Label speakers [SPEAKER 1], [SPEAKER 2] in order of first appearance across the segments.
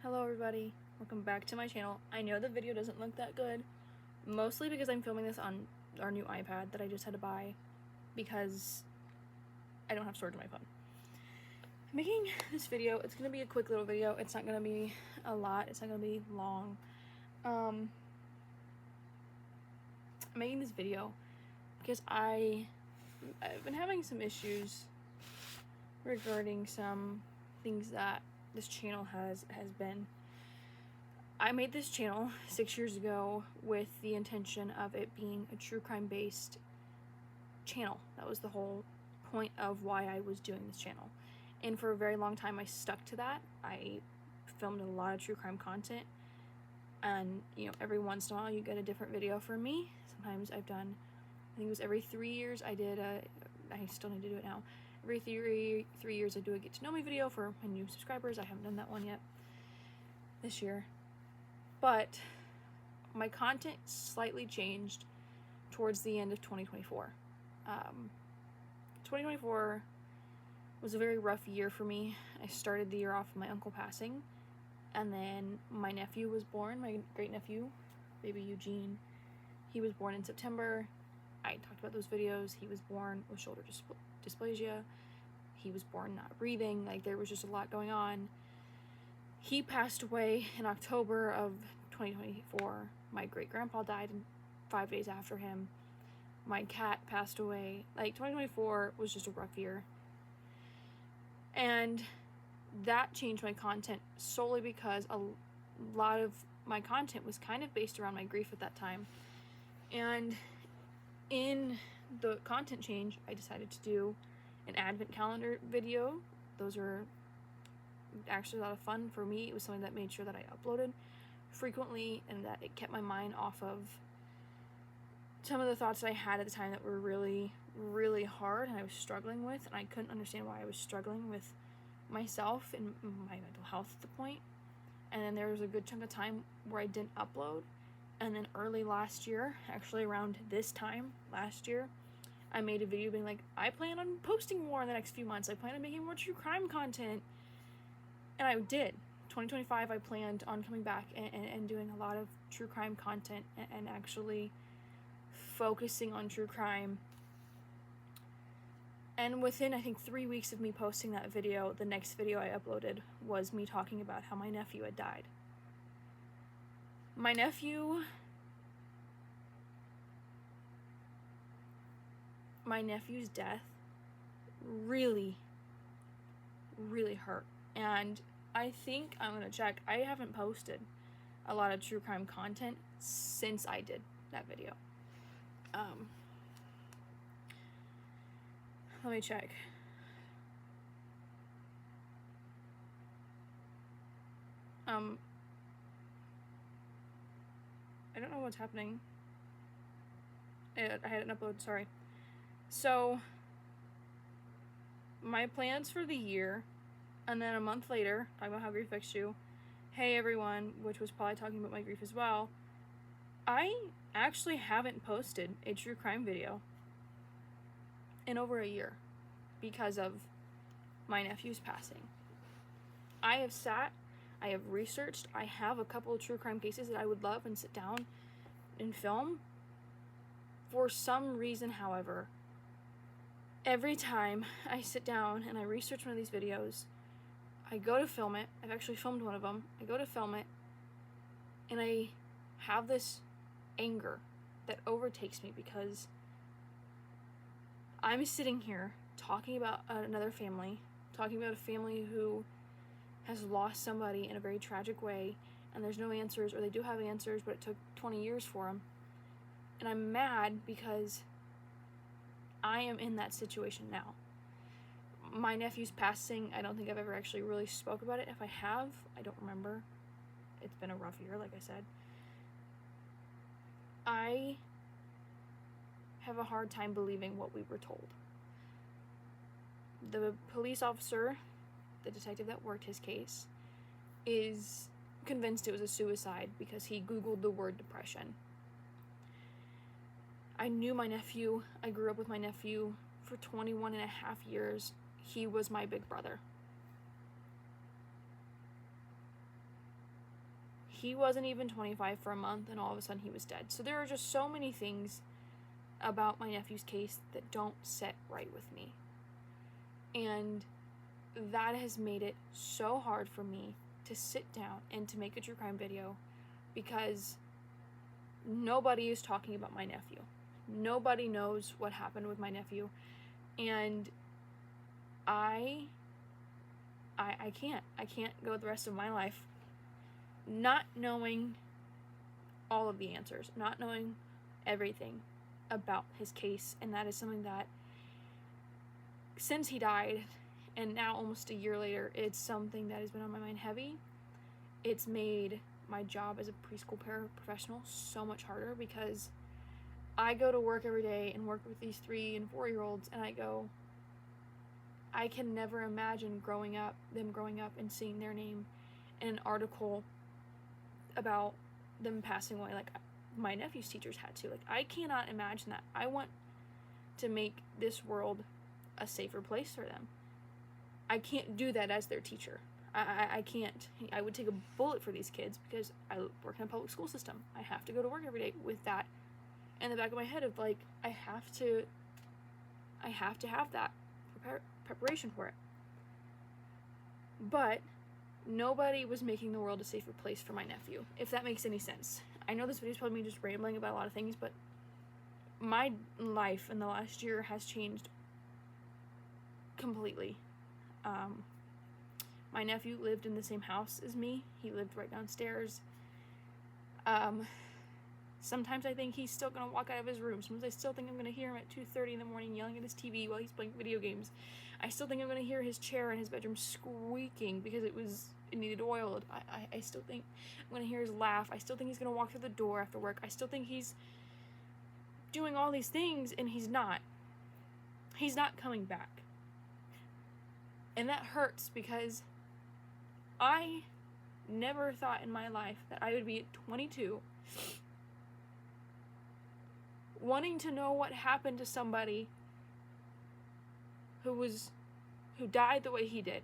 [SPEAKER 1] Hello everybody, welcome back to my channel. I know the video doesn't look that good, mostly because I'm filming this on our new iPad that I just had to buy because I don't have storage on my phone. I'm making this video, it's gonna be a quick little video, it's not gonna be a lot, it's not gonna be long. I'm making this video because I've been having some issues regarding some things that this channel has been. I made this channel 6 years ago with the intention of it being a true crime based channel. That was the whole point of why I was doing this channel. And for a very long time I stuck to that. I filmed a lot of true crime content, and every once in a while you get a different video from me. Sometimes I've done, I think it was every 3 years I did I still need to do it now. Every three years I do a get to know me video for my new subscribers. I haven't done that one yet this year. But my content slightly changed towards the end of 2024. 2024 was a very rough year for me. I started the year off with my uncle passing, and then my nephew was born, my great nephew, baby Eugene. He was born in September. I talked about those videos. He was born with shoulder dysplasia. He was born not breathing. Like, there was just a lot going on. He passed away in October of 2024. My great-grandpa died 5 days after him. My cat passed away. Like, 2024 was just a rough year. And that changed my content solely because a lot of my content was kind of based around my grief at that time. And in the content change, I decided to do an advent calendar video. Those are actually a lot of fun for me. It was something that made sure that I uploaded frequently and that it kept my mind off of some of the thoughts that I had at the time that were really, really hard and I was struggling with, and I couldn't understand why I was struggling with myself and my mental health at the point. And then there was a good chunk of time where I didn't upload. And then early last year, actually around this time last year, I made a video being like, I plan on posting more in the next few months. I plan on making more true crime content. And I did. 2025, I planned on coming back and doing a lot of true crime content and actually focusing on true crime. And within, I think, 3 weeks of me posting that video, the next video I uploaded was me talking about how my nephew had died. My nephew's death really, really hurt. And I think I'm gonna check. I haven't posted a lot of true crime content since I did that video. Let me check. I don't know what's happening. I hadn't uploaded, sorry. So, my plans for the year, and then a month later, talking about how grief affects you, hey everyone, which was probably talking about my grief as well, I actually haven't posted a true crime video in over a year because of my nephew's passing. I have sat, I have researched, I have a couple of true crime cases that I would love and sit down and film. For some reason, however, every time I sit down and I research one of these videos, I go to film it. I've actually filmed one of them. I go to film it, and I have this anger that overtakes me because I'm sitting here talking about another family, talking about a family who has lost somebody in a very tragic way, and there's no answers, or they do have answers, but it took 20 years for them. And I'm mad because I am in that situation now. My nephew's passing, I don't think I've ever actually really spoke about it. If I have, I don't remember. It's been a rough year, like I said. I have a hard time believing what we were told. The police officer, the detective that worked his case, is convinced it was a suicide because he Googled the word depression. I knew my nephew. I grew up with my nephew for 21 and a half years. He was my big brother. he wasn't even 25 for a month, and all of a sudden he was dead. So there are just so many things about my nephew's case that don't sit right with me. And that has made it so hard for me to sit down and to make a true crime video, because nobody is talking about my nephew. Nobody knows what happened with my nephew. And I can't go the rest of my life not knowing all of the answers, not knowing everything about his case. And that is something that, since he died, and now almost a year later, it's something that has been on my mind heavy. It's made my job as a preschool paraprofessional so much harder, because I go to work every day and work with these 3 and 4-year-olds, and I can never imagine them growing up and seeing their name in an article about them passing away like my nephew's teachers had to. Like, I cannot imagine that. I want to make this world a safer place for them. I can't do that as their teacher. I can't. I would take a bullet for these kids, because I work in a public school system. I have to go to work every day with that in the back of my head of, like, I have to have that preparation for it. But nobody was making the world a safer place for my nephew, if that makes any sense. I know this video is probably me just rambling about a lot of things, but my life in the last year has changed completely. My nephew lived in the same house as me. He lived right downstairs. Sometimes I think he's still gonna walk out of his room. Sometimes I still think I'm gonna hear him at 2:30 in the morning yelling at his TV while he's playing video games. I still think I'm gonna hear his chair in his bedroom squeaking because it needed oiled. I still think I'm gonna hear his laugh. I still think he's gonna walk through the door after work. I still think he's doing all these things, and he's not. He's not coming back. And that hurts, because I never thought in my life that I would be at 22 wanting to know what happened to somebody who died the way he did.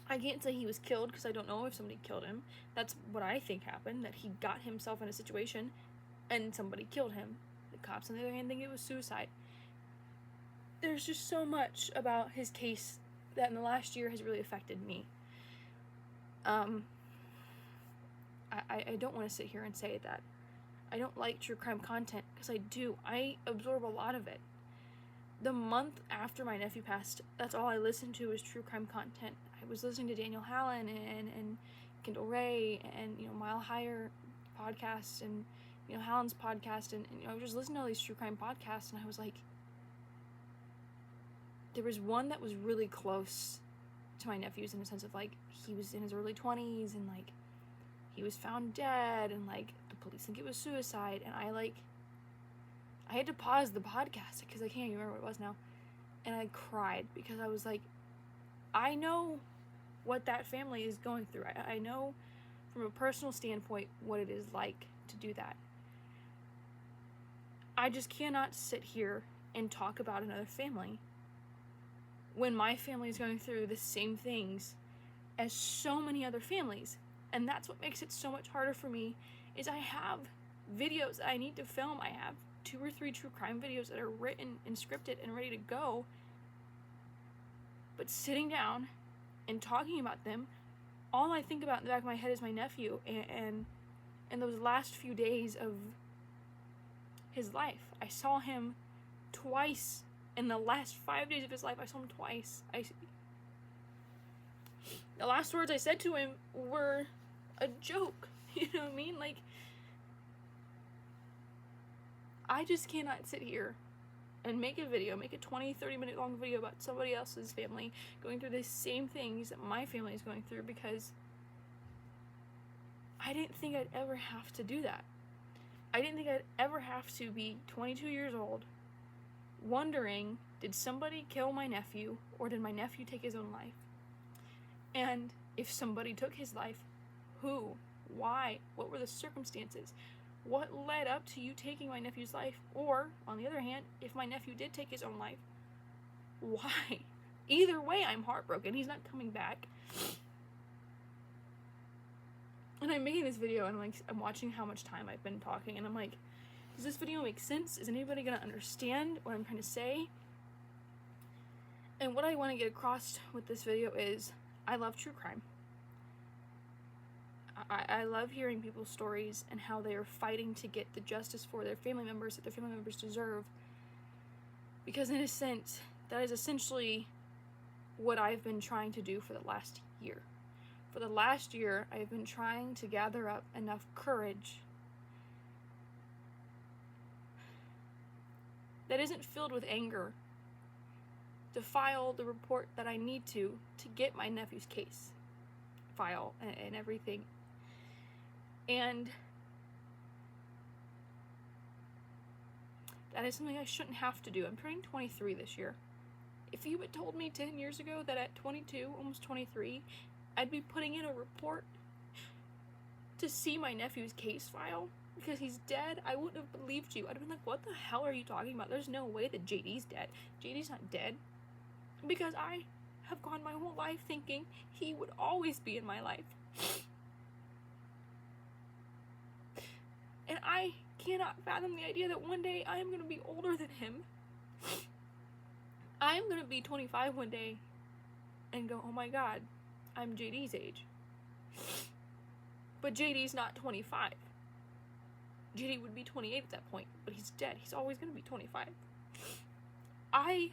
[SPEAKER 1] I can't say he was killed, because I don't know if somebody killed him. That's what I think happened, that he got himself in a situation and somebody killed him. The cops, on the other hand, think it was suicide. There's just so much about his case that in the last year has really affected me. I don't want to sit here and say that I don't like true crime content, because I do. I absorb a lot of it. The month after my nephew passed, that's all I listened to was true crime content. I was listening to Daniel Hallen and Kendall Ray and, Mile Higher podcasts and, Hallen's podcast, and I was just listening to all these true crime podcasts, and I was like, there was one that was really close to my nephew's, in the sense of, like, he was in his early 20s, and, like, he was found dead, and, like, the police think it was suicide, and I had to pause the podcast, because I can't even remember what it was now, and I cried, because I was like, I know what that family is going through. I know from a personal standpoint what it is like to do that. I just cannot sit here and talk about another family when my family is going through the same things as so many other families. And that's what makes it so much harder for me, is I have videos that I need to film. I have 2 or 3 true crime videos that are written and scripted and ready to go. But sitting down and talking about them, all I think about in the back of my head is my nephew and those last few days of his life. I saw him twice. In the last 5 days of his life, I saw him twice. The last words I said to him were a joke. You know what I mean? Like, I just cannot sit here and make a 20-30 minute long video about somebody else's family going through the same things that my family is going through, because I didn't think I'd ever have to do that. I didn't think I'd ever have to be 22 years old wondering, did somebody kill my nephew, or did my nephew take his own life? And if somebody took his life, who? Why? What were the circumstances? What led up to you taking my nephew's life? Or, on the other hand, if my nephew did take his own life, why? Either way, I'm heartbroken. He's not coming back. And I'm making this video and I'm watching how much time I've been talking, and I'm like, does this video make sense? Is anybody gonna understand what I'm trying to say? And what I want to get across with this video is, I love true crime. I love hearing people's stories and how they are fighting to get the justice for their family members that their family members deserve. Because in a sense, that is essentially what I've been trying to do for the last year. For the last year, I've been trying to gather up enough courage that isn't filled with anger to file the report that I need to get my nephew's case file and everything. And that is something I shouldn't have to do. I'm turning 23 this year. If you had told me 10 years ago that at 22, almost 23, I'd be putting in a report to see my nephew's case file because he's dead, I wouldn't have believed you. I'd have been like, what the hell are you talking about? There's no way that JD's dead. JD's not dead. Because I have gone my whole life thinking he would always be in my life. And I cannot fathom the idea that one day I am going to be older than him. I am going to be 25 one day and go, oh my god, I'm JD's age. But JD's not 25. JD would be 28 at that point, but he's dead. He's always going to be 25. I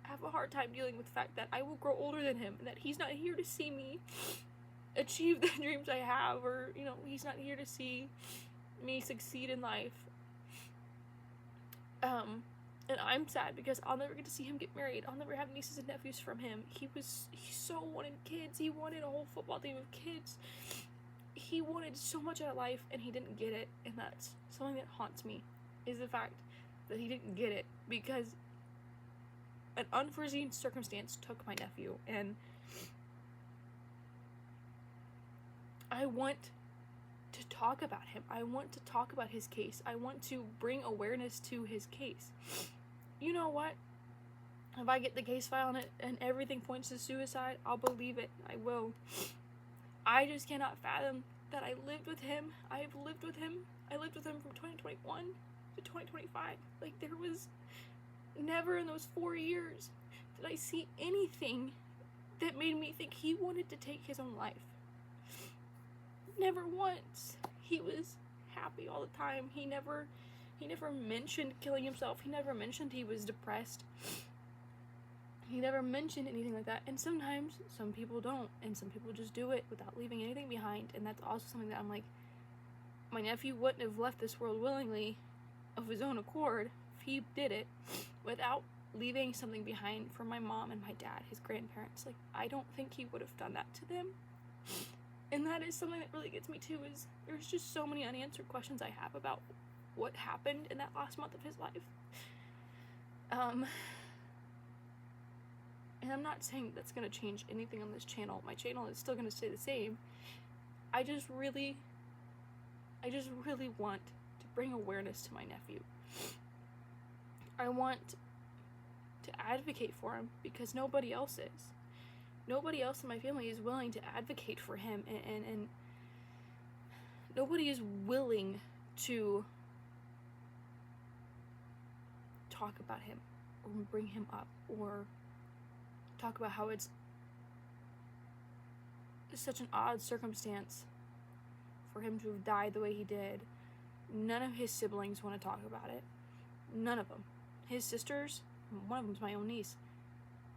[SPEAKER 1] have a hard time dealing with the fact that I will grow older than him and that he's not here to see me achieve the dreams I have, or, you know, he's not here to see me succeed in life. And I'm sad because I'll never get to see him get married. I'll never have nieces and nephews from him. He so wanted kids. He wanted a whole football team of kids. He wanted so much out of life and he didn't get it. And that's something that haunts me, is the fact that he didn't get it because an unforeseen circumstance took my nephew. And I want to talk about him. I want to talk about his case. I want to bring awareness to his case. You know what? If I get the case file on it and everything points to suicide, I'll believe it. I will. I just cannot fathom that I lived with him. I have lived with him. I lived with him from 2021 to 2025. Like, there was never in those 4 years did I see anything that made me think he wanted to take his own life. Never once. He was happy all the time. He never mentioned killing himself. He never mentioned he was depressed. He never mentioned anything like that. And sometimes some people don't, and some people just do it without leaving anything behind. And that's also something that I'm like, my nephew wouldn't have left this world willingly of his own accord if he did it without leaving something behind for my mom and my dad, his grandparents. Like, I don't think he would have done that to them. And that is something that really gets me too, is there's just so many unanswered questions I have about what happened in that last month of his life. And I'm not saying that's going to change anything on this channel. My channel is still going to stay the same. I just really want to bring awareness to my nephew. I want to advocate for him because nobody else is. Nobody else in my family is willing to advocate for him, and nobody is willing to talk about him or bring him up or talk about how it's such an odd circumstance for him to have died the way he did. None of his siblings want to talk about it. None of them. His sisters, one of them's my own niece.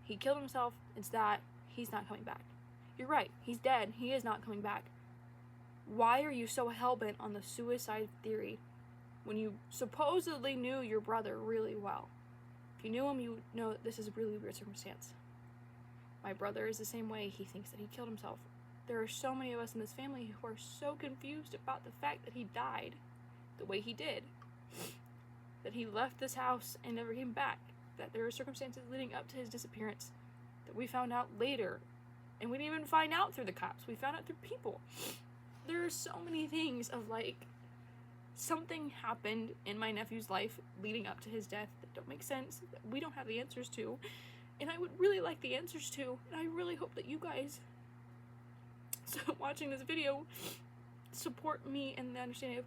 [SPEAKER 1] He killed himself. It's that. He's not coming back. You're right. He's dead. He is not coming back. Why are you so hell-bent on the suicide theory when you supposedly knew your brother really well? If you knew him, you would know that this is a really weird circumstance. My brother is the same way. He thinks that he killed himself. There are so many of us in this family who are so confused about the fact that he died the way he did. That he left this house and never came back. That there are circumstances leading up to his disappearance that we found out later. And we didn't even find out through the cops. We found out through people. There are so many things of like, something happened in my nephew's life leading up to his death that don't make sense, that we don't have the answers to. And I would really like the answers to. And I really hope that you guys, so watching this video, support me in the understanding of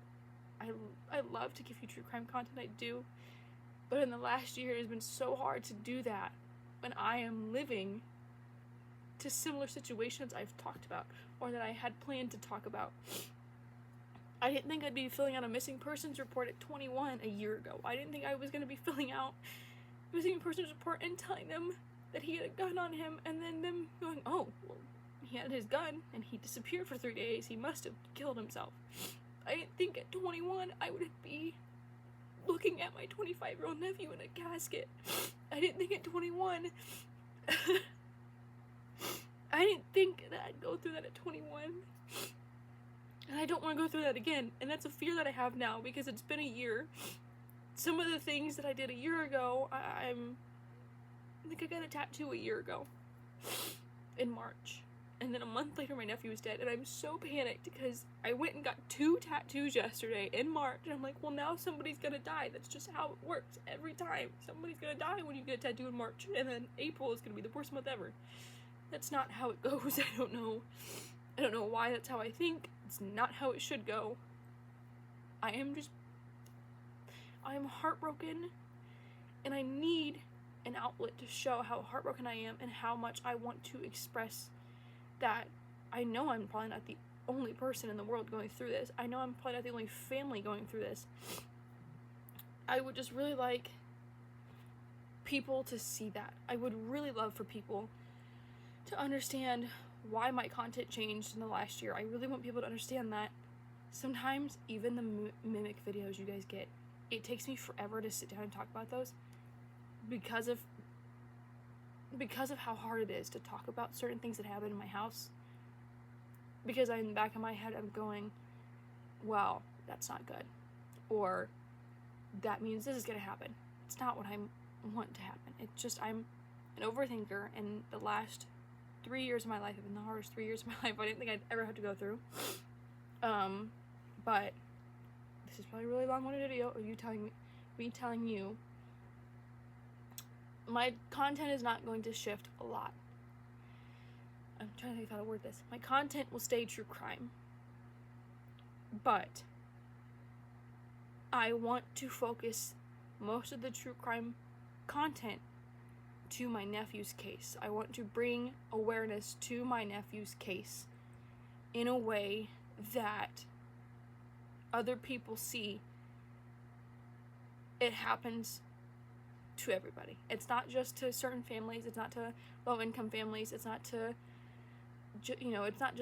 [SPEAKER 1] I love to give you true crime content, I do, but in the last year it has been so hard to do that when I am living to similar situations I've talked about or that I had planned to talk about. I didn't think I'd be filling out a missing persons report at 21 a year ago. I didn't think I was going to be filling out a missing persons report and telling them that he had a gun on him, and then them going, oh, well, he had his gun and he disappeared for 3 days. He must have killed himself. I didn't think at 21 I would be looking at my 25-year-old nephew in a casket. I didn't think at 21 I didn't think that I'd go through that at 21. And I don't want to go through that again. And that's a fear that I have now because it's been a year. Some of the things that I did a year ago, I think I got a tattoo a year ago in March. And then a month later my nephew was dead. And I'm so panicked because I went and got 2 tattoos yesterday in March. And I'm like, well, now somebody's going to die. That's just how it works every time. Somebody's going to die when you get a tattoo in March. And then April is going to be the worst month ever. That's not how it goes. I don't know why that's how I think. It's not how it should go. I am heartbroken, and I need an outlet to show how heartbroken I am and how much I want to express that. I know I'm probably not the only person in the world going through this. I know I'm probably not the only family going through this. I would just really like people to see that. I would really love for people to understand why my content changed in the last year. I really want people to understand that sometimes even the mimic videos you guys get, it takes me forever to sit down and talk about those because of how hard it is to talk about certain things that happen in my house. Because in the back of my head I'm going, well, that's not good, or that means this is gonna happen. It's not what I want to happen. It's just I'm an overthinker, and the last 3 years of my life have been the hardest 3 years of my life I didn't think I'd ever have to go through. But this is probably a really long-winded video of me telling you my content is not going to shift a lot. I'm trying to think how to word this. My content will stay true crime, but I want to focus most of the true crime content to my nephew's case. I want to bring awareness to my nephew's case in a way that other people see it happens to everybody. It's not just to certain families. It's not to low-income families. It's not to, it's not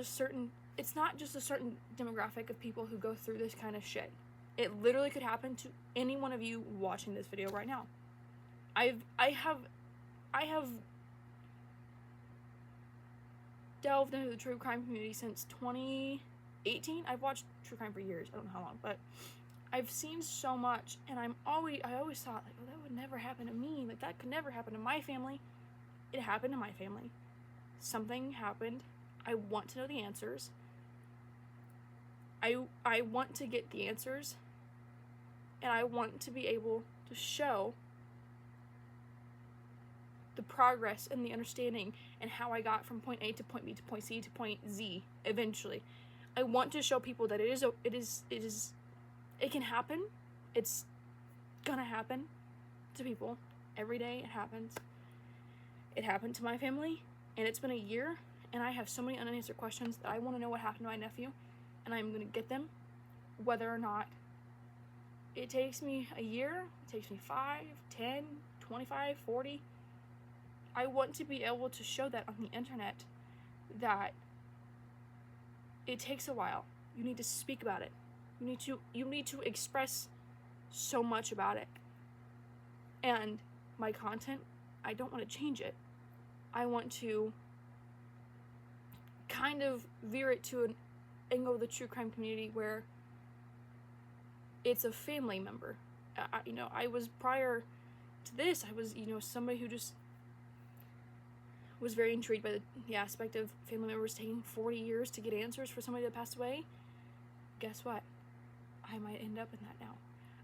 [SPEAKER 1] just a certain demographic of people who go through this kind of shit. It literally could happen to any one of you watching this video right now. I have delved into the true crime community since 2018. I've watched true crime for years. I don't know how long, but I've seen so much, and I always thought, like, oh, that would never happen to me. Like, that could never happen to my family. It happened to my family. Something happened. I want to know the answers. I want to get the answers, and I want to be able to show the progress and the understanding and how I got from point A to point B to point C to point Z eventually. I want to show people that it can happen. It's gonna happen to people every day. It happens. It happened to my family, and it's been a year, and I have so many unanswered questions that I want to know what happened to my nephew, and I'm gonna get them, whether or not it takes me a year, it takes me 5, 10, 25, 40. I want to be able to show that on the internet, that it takes a while. You need to speak about it. You need to express so much about it. And my content, I don't want to change it. I want to kind of veer it to an angle of the true crime community where it's a family member. I was, prior to this, I was, somebody who just was very intrigued by the aspect of family members taking 40 years to get answers for somebody that passed away. Guess what? I might end up in that now.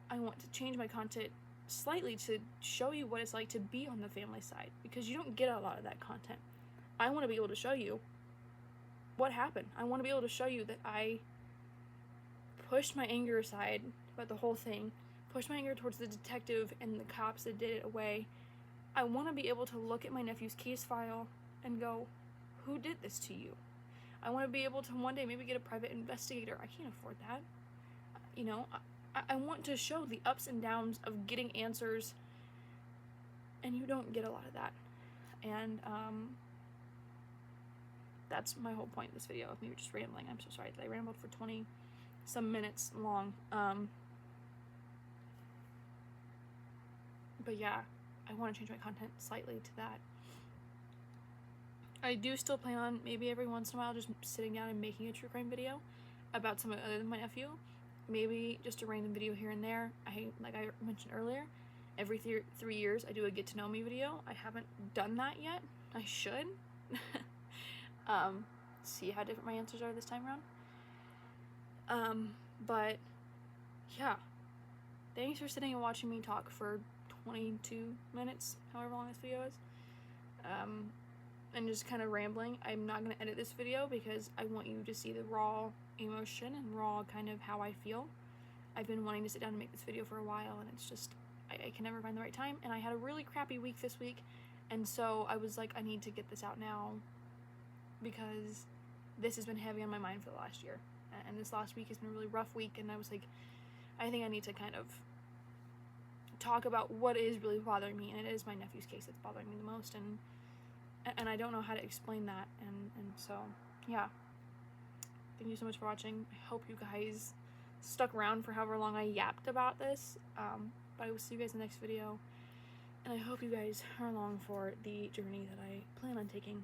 [SPEAKER 1] I want to change my content slightly to show you what it's like to be on the family side, because you don't get a lot of that content. I want to be able to show you what happened. I want to be able to show you that I pushed my anger aside about the whole thing, pushed my anger towards the detective and the cops that did it away. I want to be able to look at my nephew's case file and go, who did this to you? I want to be able to one day maybe get a private investigator. I can't afford that. You know, I want to show the ups and downs of getting answers, and you don't get a lot of that. And that's my whole point of this video, of me just rambling. I'm so sorry that I rambled for 20 some minutes long. But yeah, I want to change my content slightly to that. I do still plan on maybe every once in a while just sitting down and making a true crime video about someone other than my nephew. Maybe just a random video here and there. Like I mentioned earlier, every 3 years I do a get to know me video. I haven't done that yet. I should. See how different my answers are this time around. But yeah, thanks for sitting and watching me talk for 22 minutes, however long this video is. And just kind of rambling. I'm not going to edit this video because I want you to see the raw emotion and raw kind of how I feel. I've been wanting to sit down and make this video for a while, and it's just, I can never find the right time, and I had a really crappy week this week, and so I was like, I need to get this out now because this has been heavy on my mind for the last year, and this last week has been a really rough week, and I was like, I think I need to kind of talk about what is really bothering me, and it is my nephew's case that's bothering me the most, and I don't know how to explain that, and so, yeah. Thank you so much for watching. I hope you guys stuck around for however long I yapped about this, but I will see you guys in the next video, and I hope you guys are along for the journey that I plan on taking